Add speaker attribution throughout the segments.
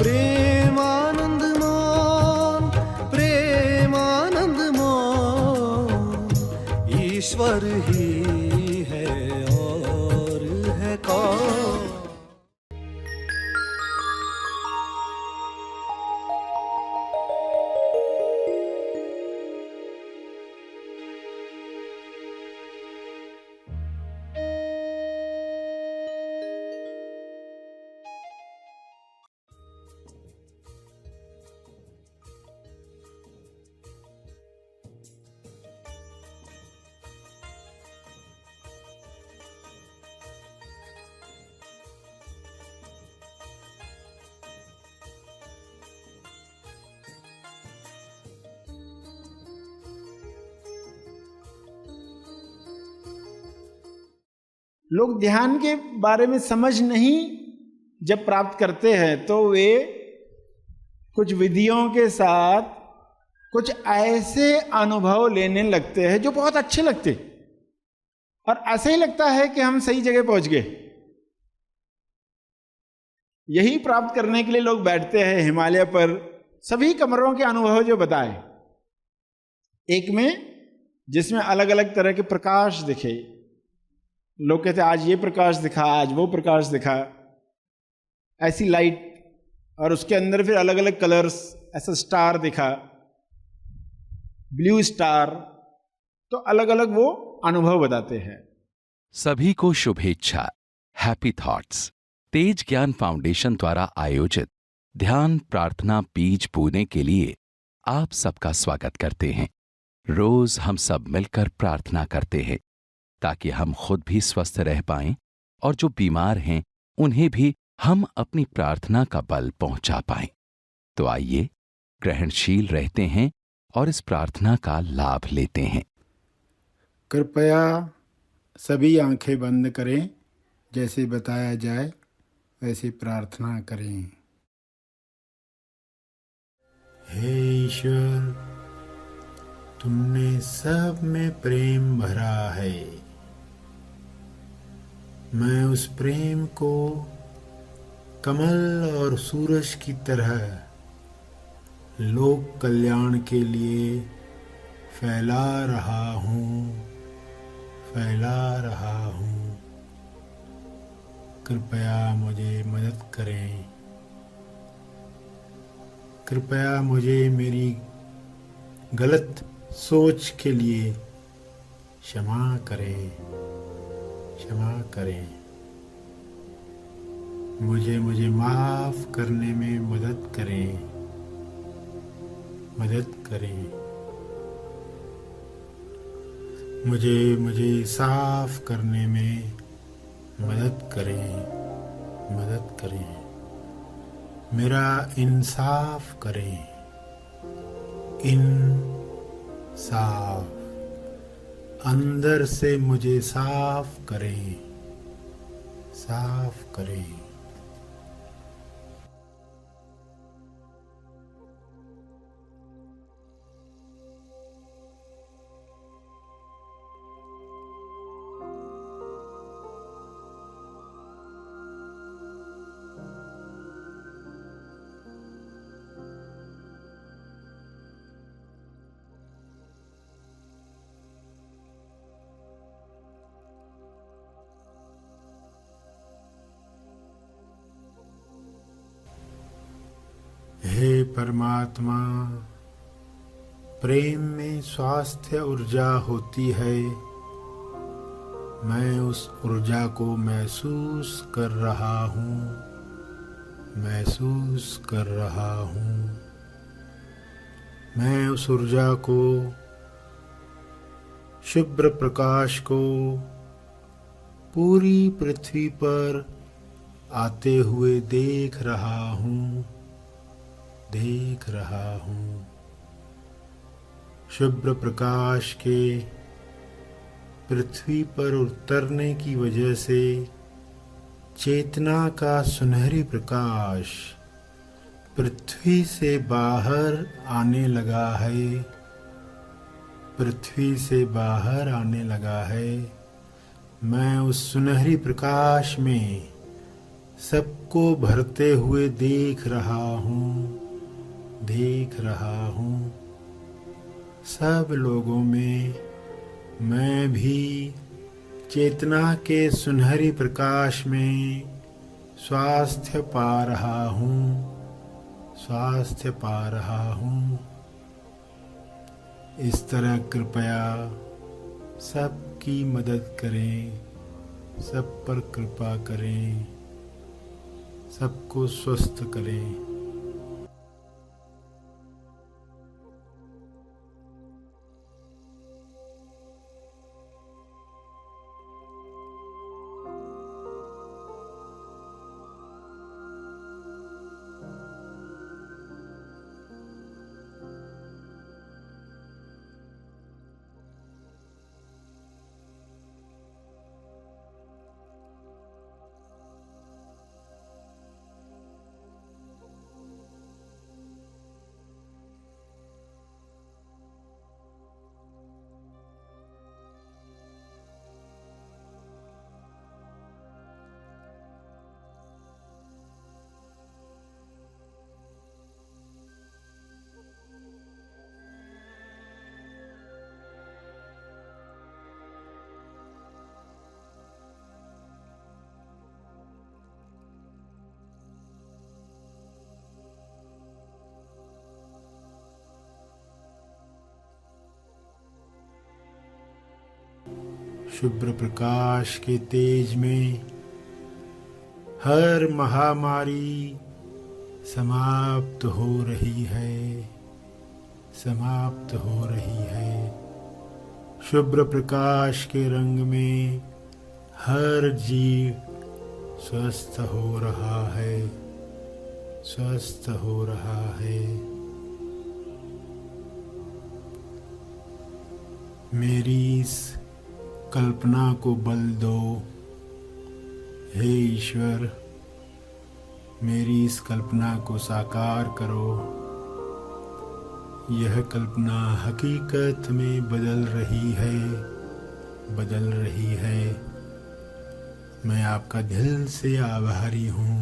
Speaker 1: प्रेमानंद मोहन, प्रेमानंद मोहन, ईश्वर ही है और है कौन।
Speaker 2: लोग ध्यान के बारे में समझ नहीं जब प्राप्त करते हैं तो वे कुछ विधियों के साथ कुछ ऐसे अनुभव लेने लगते हैं जो बहुत अच्छे लगते, और ऐसा ही लगता है कि हम सही जगह पहुंच गए। यही प्राप्त करने के लिए लोग बैठते हैं हिमालय पर, सभी कमरों के अनुभव जो बताए, एक में जिसमें अलग अलग तरह के प्रकाश दिखे। लोग कहते आज ये प्रकाश दिखा, आज वो प्रकाश दिखा, ऐसी लाइट, और उसके अंदर फिर अलग अलग कलर्स, ऐसा स्टार दिखा, ब्लू स्टार, तो अलग अलग वो अनुभव बताते हैं।
Speaker 3: सभी को शुभेच्छा। हैप्पी थॉट्स तेज ज्ञान फाउंडेशन द्वारा आयोजित ध्यान प्रार्थना बीज बोने के लिए आप सबका स्वागत करते हैं। रोज हम सब मिलकर प्रार्थना करते हैं ताकि हम खुद भी स्वस्थ रह पाएं और जो बीमार हैं उन्हें भी हम अपनी प्रार्थना का बल पहुंचा पाएं। तो आइए ग्रहणशील रहते हैं और इस प्रार्थना का लाभ लेते हैं।
Speaker 4: कृपया सभी आंखें बंद करें, जैसे बताया जाए वैसे प्रार्थना करें। हे ईश्वर, तुमने सब में प्रेम भरा है। मैं उस प्रेम को कमल और सूरज की तरह लोक कल्याण के लिए फैला रहा हूँ। कृपया मुझे मदद करें। कृपया मुझे मेरी गलत सोच के लिए क्षमा करें। मुझे माफ करने में मदद करें। मुझे साफ करने में मदद करें। मेरा इंसाफ करें। अंदर से मुझे साफ करें। हे परमात्मा, प्रेम में स्वास्थ्य ऊर्जा होती है। मैं उस ऊर्जा को महसूस कर रहा हूँ। मैं उस ऊर्जा को, शुभ्र प्रकाश को पूरी पृथ्वी पर आते हुए देख रहा हूँ। शुभ्र प्रकाश के पृथ्वी पर उतरने की वजह से चेतना का सुनहरी प्रकाश पृथ्वी से बाहर आने लगा है। मैं उस सुनहरी प्रकाश में सबको भरते हुए देख रहा हूँ। सब लोगों में मैं भी चेतना के सुनहरी प्रकाश में स्वास्थ्य पा रहा हूँ। इस तरह कृपया सबकी मदद करें, सब पर कृपा करें, सबको स्वस्थ करें। शुभ्र प्रकाश के तेज में हर महामारी समाप्त हो रही है। शुभ्र प्रकाश के रंग में हर जीव स्वस्थ हो रहा है। मेरी इस कल्पना को बल दो, हे ईश्वर, मेरी इस कल्पना को साकार करो। यह कल्पना हकीकत में बदल रही है। मैं आपका दिल से आभारी हूँ।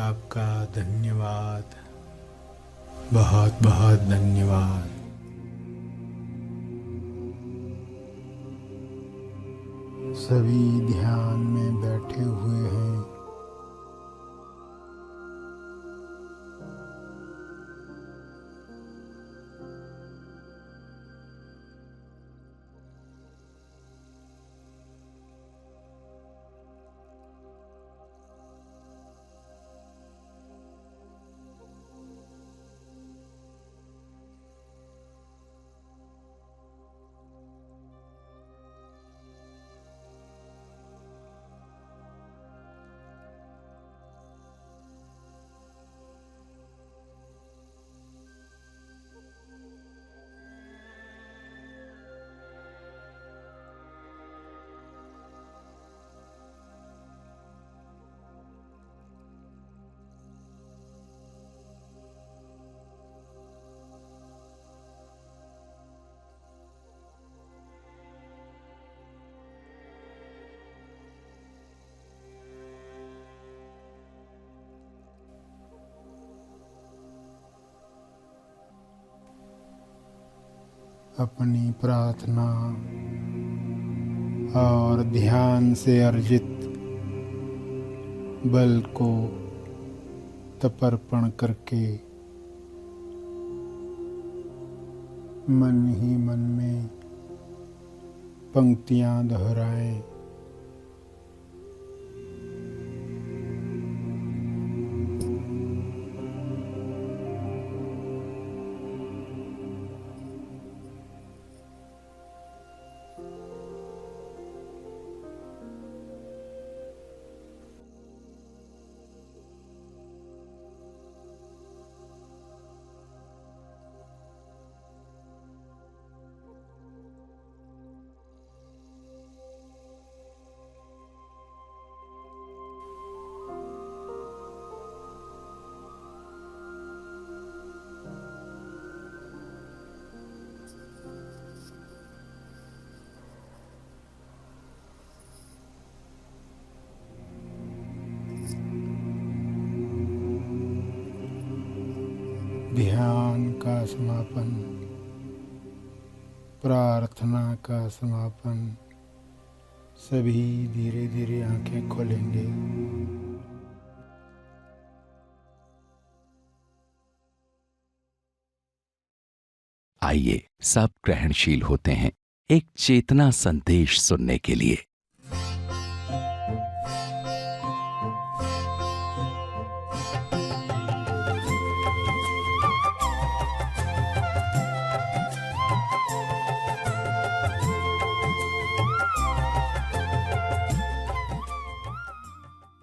Speaker 4: आपका धन्यवाद, बहुत बहुत धन्यवाद। सभी ध्यान में बैठे हुए हैं। अपनी प्रार्थना और ध्यान से अर्जित बल को तर्पण करके मन ही मन में पंक्तियां दोहराएं। ध्यान का समापन, प्रार्थना का समापन। सभी धीरे धीरे आंखें खोलेंगे।
Speaker 3: आइए सब ग्रहणशील होते हैं एक चेतना संदेश सुनने के लिए।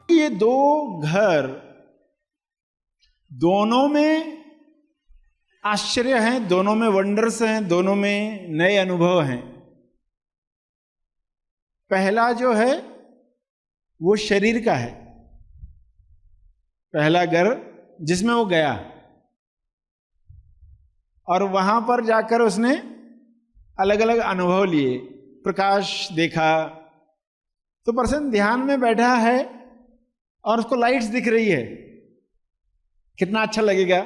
Speaker 2: ये दो घर, दोनों में आश्चर्य हैं, दोनों में वंडर्स हैं, दोनों में नए अनुभव हैं। पहला जो है वो शरीर का है, पहला घर जिसमें वो गया और वहां पर जाकर उसने अलग अलग अनुभव लिए, प्रकाश देखा। तो पर्सन ध्यान में बैठा है और उसको लाइट्स दिख रही है, कितना अच्छा लगेगा।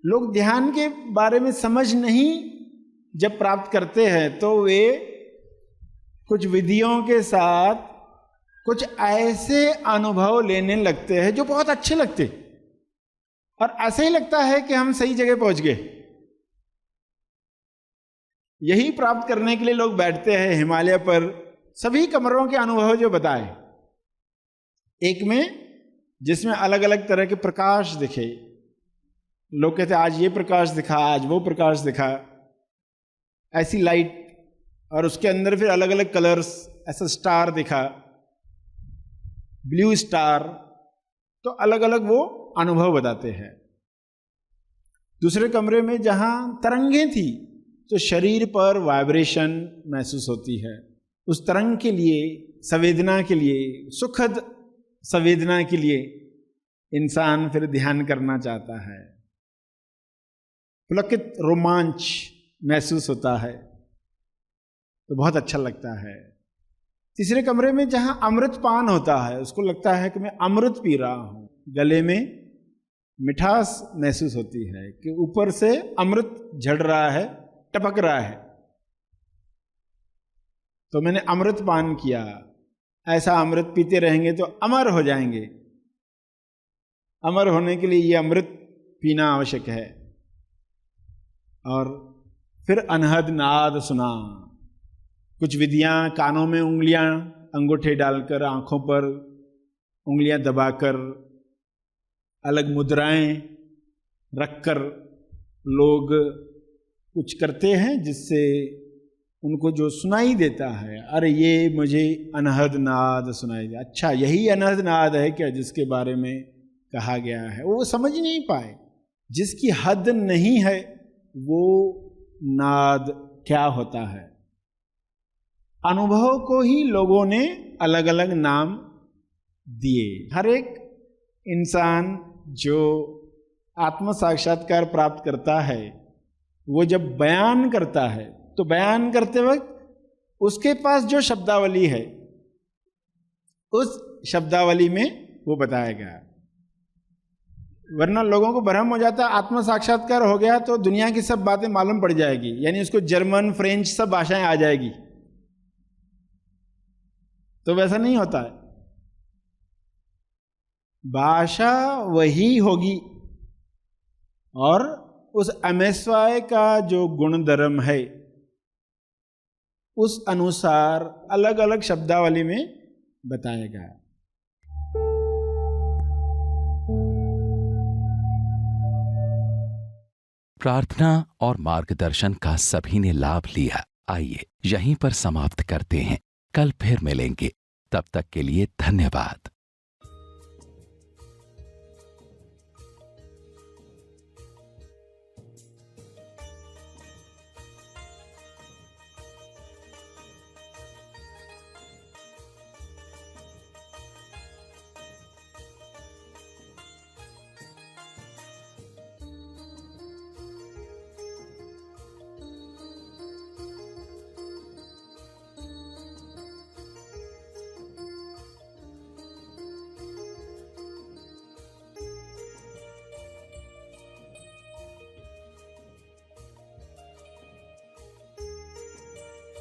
Speaker 2: लोग ध्यान के बारे में समझ नहीं जब प्राप्त करते हैं तो वे कुछ विधियों के साथ कुछ ऐसे अनुभव लेने लगते हैं जो बहुत अच्छे लगते, और ऐसा ही लगता है कि हम सही जगह पहुंच गए। यही प्राप्त करने के लिए लोग बैठते हैं हिमालय पर, सभी कमरों के अनुभव जो बताए, एक में जिसमें अलग अलग तरह के प्रकाश दिखे। लोग कहते आज ये प्रकाश दिखा, आज वो प्रकाश दिखा, ऐसी लाइट, और उसके अंदर फिर अलग अलग कलर्स, ऐसा स्टार दिखा, ब्लू स्टार। तो अलग अलग वो अनुभव बताते हैं। दूसरे कमरे में जहां तरंगें थी तो शरीर पर वाइब्रेशन महसूस होती है। उस तरंग के लिए, संवेदना के लिए, सुखद संवेदना के लिए इंसान फिर ध्यान करना चाहता है। पुलकित रोमांच महसूस होता है तो बहुत अच्छा लगता है। तीसरे कमरे में जहां अमृत पान होता है, उसको लगता है कि मैं अमृत पी रहा हूं, गले में मिठास महसूस होती है कि ऊपर से अमृत झड़ रहा है, टपक रहा है, तो मैंने अमृत पान किया। ऐसा अमृत पीते रहेंगे तो अमर हो जाएंगे। अमर होने के लिए ये अमृत पीना आवश्यक है। और फिर अनहद नाद सुना, कुछ विधियां, कानों में उंगलियां, अंगूठे डालकर, आंखों पर उंगलियां दबाकर, अलग मुद्राएं रखकर लोग कुछ करते हैं जिससे उनको जो सुनाई देता है, अरे ये मुझे अनहद नाद सुनाई दे। अच्छा, यही अनहद नाद है क्या जिसके बारे में कहा गया है? वो समझ नहीं पाए। जिसकी हद नहीं है वो नाद क्या होता है। अनुभव को ही लोगों ने अलग अलग नाम दिए। हर एक इंसान जो आत्म साक्षात्कार प्राप्त करता है, वो जब बयान करता है तो बयान करते वक्त उसके पास जो शब्दावली है, उस शब्दावली में वो बताएगा। वरना लोगों को भ्रम हो जाता है, आत्म साक्षात्कार हो गया तो दुनिया की सब बातें मालूम पड़ जाएगी, यानी उसको जर्मन, फ्रेंच सब भाषाएं आ जाएगी। तो वैसा नहीं होता है। भाषा वही होगी और उस अमेस्वाय का जो गुण धर्म है उस अनुसार अलग अलग शब्दावली में बताएगा।
Speaker 3: प्रार्थना और मार्गदर्शन का सभी ने लाभ लिया। आइए यहीं पर समाप्त करते हैं, कल फिर मिलेंगे। तब तक के लिए धन्यवाद।